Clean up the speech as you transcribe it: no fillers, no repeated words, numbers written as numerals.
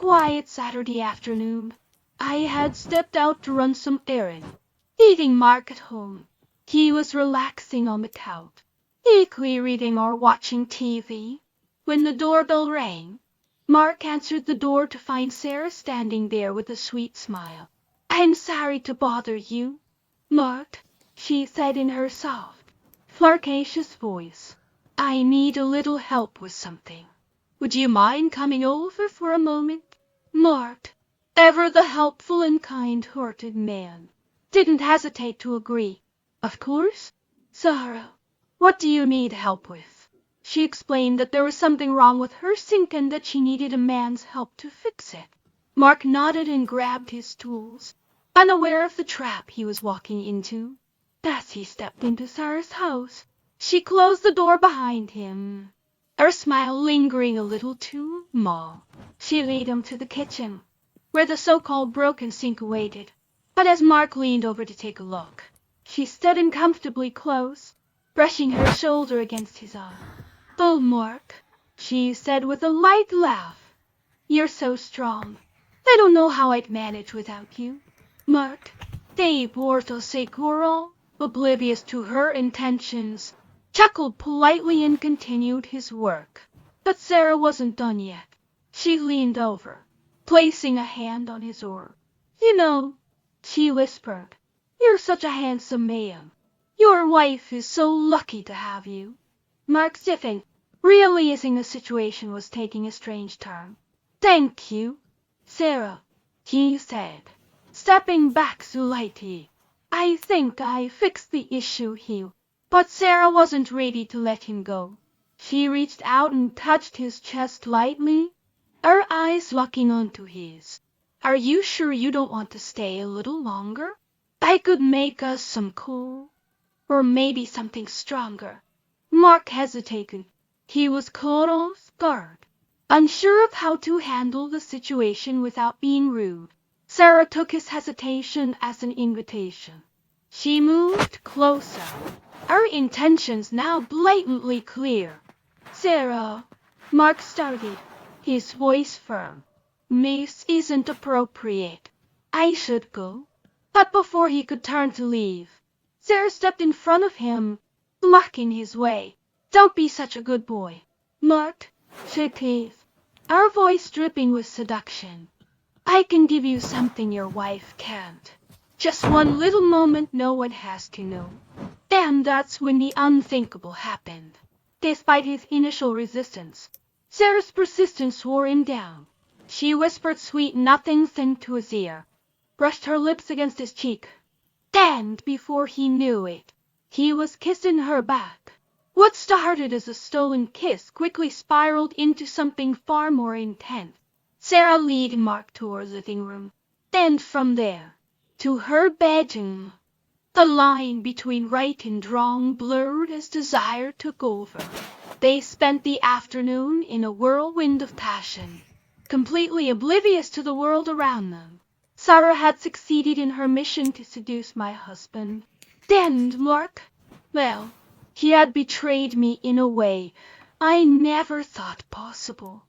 quiet Saturday afternoon. I had stepped out to run some errand, leaving Mark at home. He was relaxing on the couch, likely reading or watching TV. When the doorbell rang, Mark answered the door to find Sarah standing there with a sweet smile. "I'm sorry to bother you, Mark," she said in her soft, flirtatious voice. "I need a little help with something. Would you mind coming over for a moment?" Mark, ever the helpful and kind-hearted man, didn't hesitate to agree. "Of course, Sarah. What do you need help with?" She explained that there was something wrong with her sink and that she needed a man's help to fix it. Mark nodded and grabbed his tools, unaware of the trap he was walking into. As he stepped into Sarah's house, she closed the door behind him, her smile lingering a little too long. She led him to the kitchen, where the so-called broken sink awaited. But as Mark leaned over to take a look, she stood uncomfortably close, brushing her shoulder against his arm. "Oh, Mark," she said with a light laugh, "you're so strong. I don't know how I'd manage without you." Mark, de Porto Seguro, oblivious to her intentions, chuckled politely and continued his work. But Sarah wasn't done yet. She leaned over, placing a hand on his arm. "You know," she whispered, "you're such a handsome man. Your wife is so lucky to have you." Mark stiffened, realizing the situation was taking a strange turn. "Thank you, Sarah," he said, stepping back slightly. "I think I fixed the issue here." But Sarah wasn't ready to let him go. She reached out and touched his chest lightly, her eyes locking onto his. "Are you sure you don't want to stay a little longer? I could make us some cool, or maybe something stronger." Mark hesitated. He was caught off guard, unsure of how to handle the situation without being rude. Sarah took his hesitation as an invitation. She moved closer, her intentions now blatantly clear. "Sarah," Mark started, his voice firm, "this isn't appropriate. I should go." But before he could turn to leave, Sarah stepped in front of him, blocking his way. "Don't be such a good boy, Mark," she teased, her voice dripping with seduction. "I can give you something your wife can't. Just one little moment no one has to know." And that's when the unthinkable happened. Despite his initial resistance, Sarah's persistence wore him down. She whispered sweet nothings into his ear, brushed her lips against his cheek, and before he knew it, he was kissing her back. What started as a stolen kiss quickly spiraled into something far more intense. Sarah led Mark towards the living room, and from there to her bedroom. The line between right and wrong blurred as desire took over. They spent the afternoon in a whirlwind of passion, completely oblivious to the world around them. Sarah had succeeded in her mission to seduce my husband. And Mark, well, he had betrayed me in a way I never thought possible.